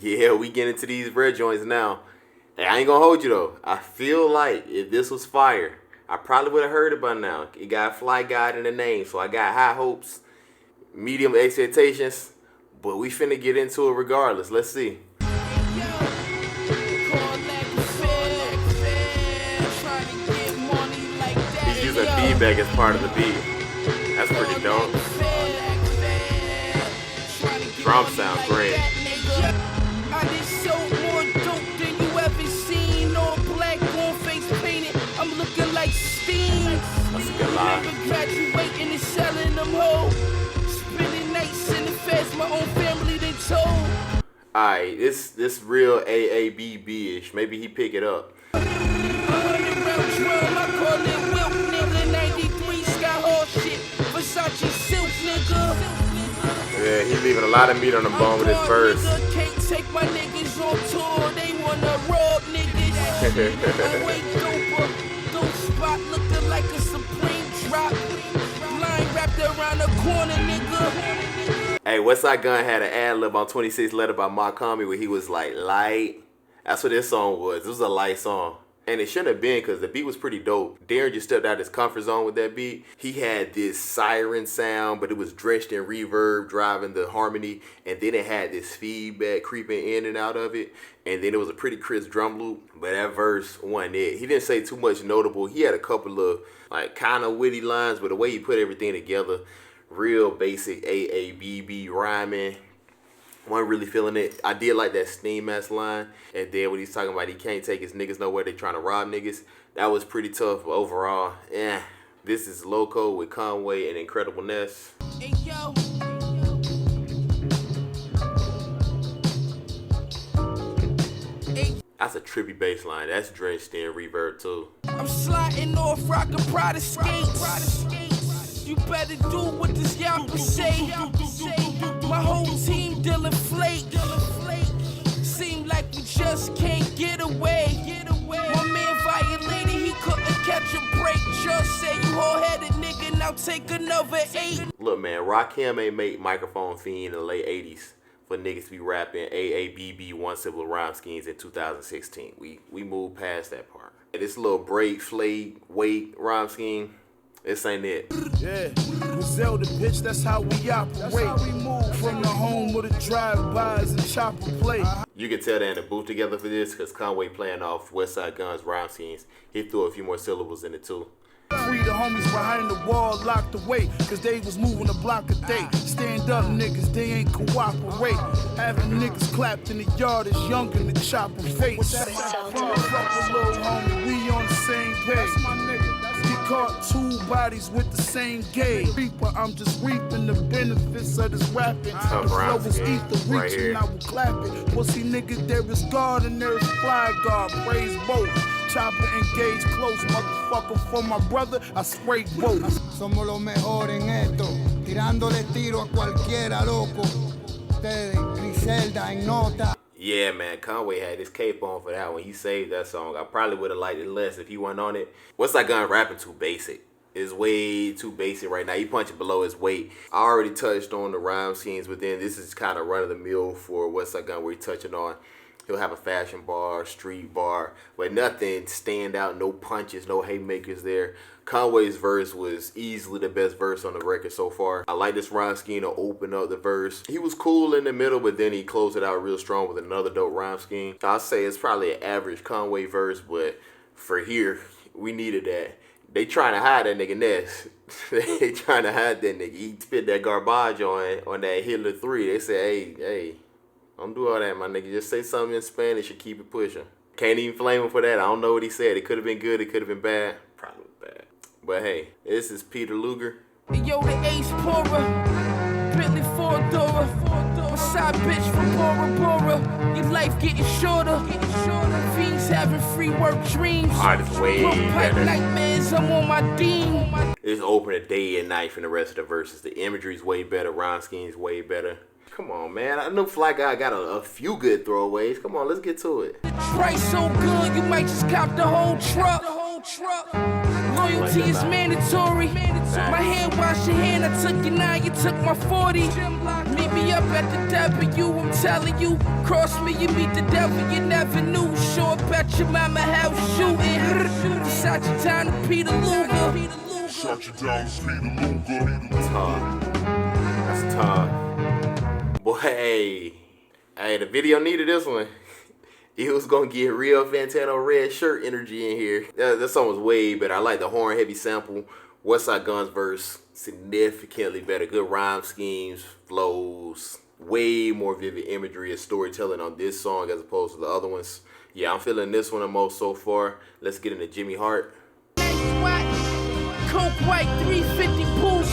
Yeah, we get into these red joints now. Hey, I ain't gonna hold you though. I feel like if this was fire, I probably would have heard it by now. It got Flygod in the name, so I got high hopes, medium expectations, but we finna get into it regardless. Let's see. He's using feedback as part of the beat. That's pretty dope. Drum sound great. I just sold more dope than you ever seen. All black, on face painted. I'm looking like steam. That's a good line. Graduating and selling them hoes. Spending nights in the feds, my own family they told. Alright, this real AABB-ish. Maybe he pick it up. 100 round drum, I call it Wilt, nigga. 93 Sky Hall shit. Versace silk, nigga. Yeah, he's leaving a lot of meat on the bone with his verse. Can't take my niggas on tour. They wanna rob niggas. Dope spot looking like a Supreme drop. Line wrapped around the corner, nigga. Hey, Westside Gunn had an ad-lib on 26 Letter by Mach-Hommy where he was like, light. That's what this song was. It was a light song. And it shouldn't have been because the beat was pretty dope. Darren just stepped out of his comfort zone with that beat. He had this siren sound, but it was drenched in reverb, driving the harmony. And then it had this feedback creeping in and out of it. And then it was a pretty crisp drum loop. But that verse wasn't it. He didn't say too much notable. He had a couple of like kind of witty lines, but the way he put everything together, real basic AABB rhyming. Wasn't really feeling it. I did like that steam ass line. And then when he's talking about he can't take his niggas nowhere, they trying to rob niggas. That was pretty tough. But overall, this is Loco with Conway and Incredibleness. Hey, yo. That's a trippy bass line. That's drenched in reverb too. I'm sliding off rockin' Prada skates. You better do what this yapper say. My whole team dealing flake. Seem like we just can't get away. My man violated, he couldn't catch a break. Just say you whole-headed nigga, now take another 8. Look, man, Rakim ain't make Microphone Fiend in the late 80s for niggas to be rapping AABB one syllable rhyme schemes in 2016. We moved past that part. And this little break, flay, wait rhyme scheme, this ain't it. Yeah, Griselda, bitch, that's how we operate. That's how we move from the home with the drive-bys and chopper play. You can tell they're in the booth together for this because Conway playing off Westside Gunn's rhyme schemes. He threw a few more syllables in it too. Free the homies behind the wall locked away, cause they was moving a block a day. Stand up niggas, they ain't cooperate. Having niggas clapped in the yard is younger than the chopper face. Fuck a little homie, we on the same page. Get caught two bodies with the same gauge. Reaper, I'm just reaping the benefits of this rapping. The flow is ether reaching, I will clap it. Pussy nigga, there is God and there is Flygod. Praise both. Chopper engaged close, motherfucker. For my brother, I spray both. Somos los mejores en esto, tirándole tiro a cualquiera, loco. Ustedes, Griselda en nota. Yeah, man, Conway had his cape on for that one. He saved that song. I probably would have liked it less if he wasn't on it. Westside Gunn rapping too basic. It's way too basic right now. He punching below his weight. I already touched on the rhyme schemes, but then this is kind of run-of-the-mill for Westside Gunn where he's touching on. He'll have a fashion bar, street bar, but nothing stand out, no punches, no haymakers there. Conway's verse was easily the best verse on the record so far. I like this rhyme scheme to open up the verse. He was cool in the middle, but then he closed it out real strong with another dope rhyme scheme. I'll say it's probably an average Conway verse, but for here, we needed that. They trying to hide that nigga Ness. They trying to hide that nigga. He spit that garbage on that Hitler 3. They said, hey, don't do all that, my nigga. Just say something in Spanish and keep it pushing. Can't even flame him for that. I don't know what he said. It could have been good. It could have been bad. Probably bad. But hey, this is Peter Luger. Yo, the ace pourer. Bentley 4-door. Side bitch from Bora Bora. Your life getting shorter. Fiends having free work dreams. Hart is way better. Nightmares, I'm on my dean. It's open a day and night from the rest of the verses. The imagery's way better. Rhyme scheme's way better. Come on, man. I know Flygod got a few good throwaways. Come on, let's get to it. Price so good, you might just cop the whole truck. Loyalty is mandatory. My hand wash your hand, I took your 9, you took my 40. Meet me up at the W, I'm telling you. Cross me, you meet the devil, you never knew. Show up at your mama house shooting. Shot you down to Peter Luger. Shot you down to Peter Luger. Tough. That's tough. Boy, hey, the video needed this one. He was gonna get real Fantano red shirt energy in here. That song was way better. I like the horn heavy sample. Westside Gunn's verse, significantly better. Good rhyme schemes, flows, way more vivid imagery and storytelling on this song as opposed to the other ones. Yeah, I'm feeling this one the most so far. Let's get into Jimmy Hart. Coke white 350 boost.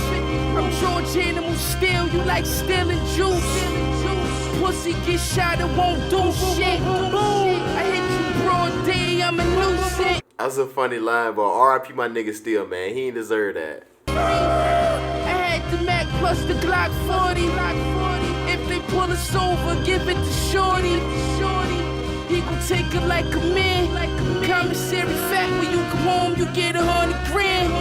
I'm George Animal Steel, you like stealing juice. Pussy get shot, it won't do shit. I hit you broad day, I'm a nuisance. That's a funny line, but RIP my nigga Steel, man. He ain't deserve that. I had the Mac plus the Glock 40. If they pull us over, give it to Shorty. He gon' take it like a man. Commissary fat, when you come home, you get 100 grand.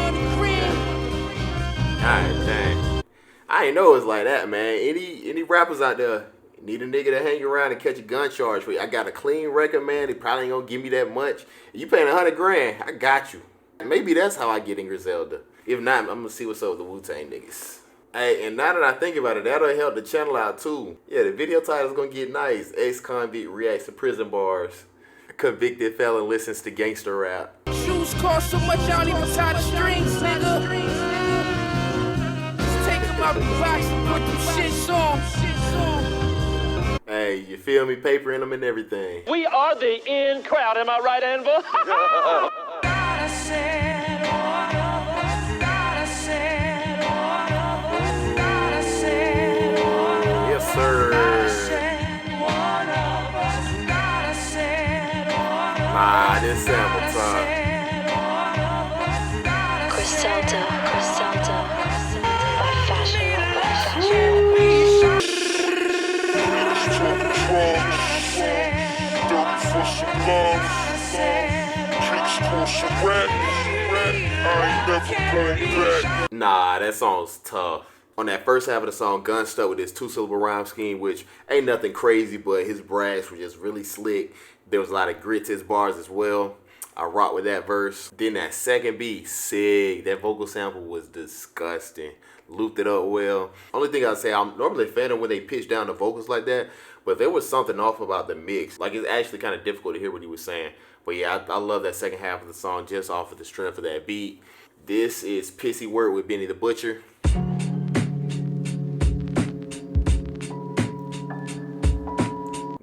Alright, dang. I ain't know it was like that, man. Any rappers out there need a nigga to hang around and catch a gun charge for you. I got a clean record, man. They probably ain't gonna give me that much. You paying 100 grand, I got you. Maybe that's how I get in Griselda. If not, I'm gonna see what's up with the Wu-Tang niggas. Hey, and now that I think about it, that'll help the channel out too. Yeah, the video title's gonna get nice. Ex-convict reacts to prison bars. Convicted felon listens to gangster rap. Shoes cost so much, I don't even tie the strings, nigga. Just take them out the box and put them shits on. Hey, you feel me? Paper in them and everything. We are the in crowd, am I right, Anvil? Yes, sir. Nah, this sample time. Griselda, by fashion. Nah, that song's tough. On that first half of the song, Gunn stuck with his 2-syllable rhyme scheme, which ain't nothing crazy, but his brags were just really slick. There was a lot of grit to his bars as well. I rocked with that verse. Then that second beat, sick. That vocal sample was disgusting. Looped it up well. Only thing I'd say, I'm normally a fan of when they pitch down the vocals like that, but there was something off about the mix. Like, it's actually kind of difficult to hear what he was saying. But yeah, I love that second half of the song just off of the strength of that beat. This is Pissy Work with Benny the Butcher.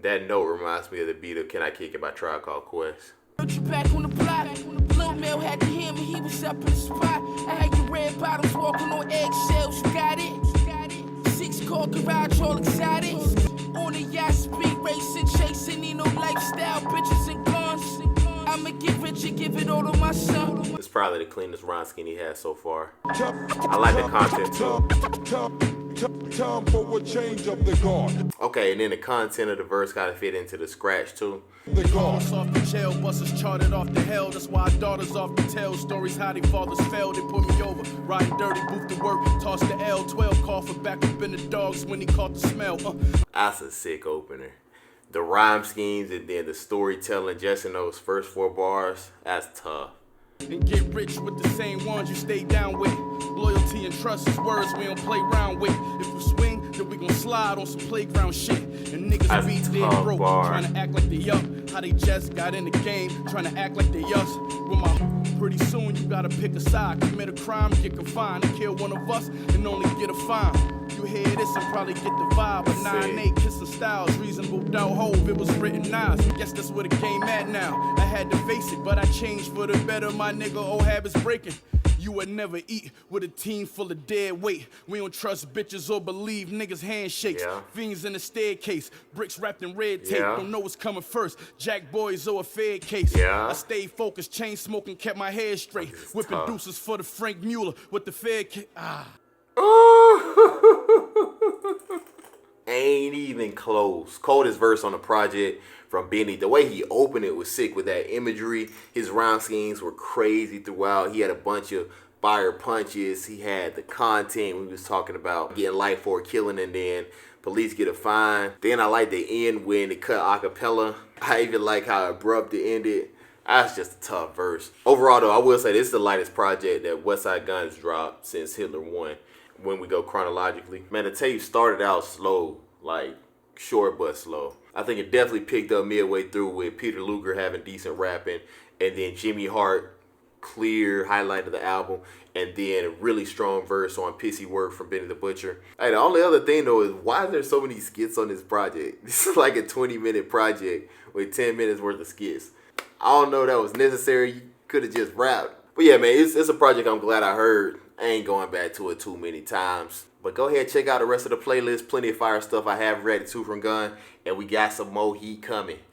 That note reminds me of the beat of Can I Kick It by Tribe Called Quest. You back on the block. Lil Mel had to hear me, he was up in the spot. I had your red bottoms walking on eggshells, you got it? 6-car garage, all excited. On the yacht, speed racing, chasing, need no lifestyle, bitches and guns. I'ma get rich and give it all to my son. It's probably the cleanest rhyme scheme he has so far. I like the content too. Time for a change of the guard. Okay, and then the content of the verse gotta fit into the scratch too. The guard. Off the jail, buses charted off the hell. That's why our daughters often tell stories how they fathers failed. They put me over, riding dirty, booth to work, toss the L12, call for back up in the dogs when he caught the smell. That's a sick opener. The rhyme schemes and then the storytelling just in those first 4 bars, that's tough. And get rich with the same ones you stay down with. Loyalty and trust is words we don't play around with. If you swing, then we gon' slide on some playground shit. And niggas That's beat a dead tough broke, bar. trying to act like they up. How they just got in the game, trying to act like they us. With my pretty soon you gotta pick a side. Commit a crime, get confined, and kill one of us and only get a fine. You hear this and probably get the vibe. But 9-8 kissing styles, reasonable doubt hove, it was written nice. Guess that's where the game at now. I had to face it, but I changed for the better. My nigga, old habits breaking. You would never eat with a team full of dead weight. We don't trust bitches or believe niggas handshakes. Yeah. Fiends in the staircase, bricks wrapped in red tape. Yeah. Don't know what's coming first. Jack boys or a fed case. Yeah. I stayed focused, chain smoking, kept my head straight. It's Whipping tough. deuces for the Frank Mueller with the fed case. Ain't even close. Coldest verse on the project from Benny. The way he opened it was sick with that imagery. His rhyme schemes were crazy throughout. He had a bunch of fire punches. He had the content we was talking about, getting life for a killing, and then Police get a fine. Then I like the end when it cut acapella. I even like how abrupt it ended. That's just a tough verse. Overall though, I will say this is the lightest project that Westside Gunn has dropped since Hitler Won. When we go chronologically, man, the tape started out slow, like short but slow. I think it definitely picked up midway through with Peter Luger having decent rapping, and then Jimmy Hart, clear highlight of the album, and then a really strong verse on Pissy Work from Benny the Butcher. Hey, the only other thing though is why is there so many skits on this project? This is like a 20-minute project with 10 minutes worth of skits. I don't know if that was necessary. You could have just rapped. But yeah, man, it's a project I'm glad I heard. I ain't going back to it too many times. But go ahead, check out the rest of the playlist. Plenty of fire stuff I have ready too from Gunn. And we got some more heat coming.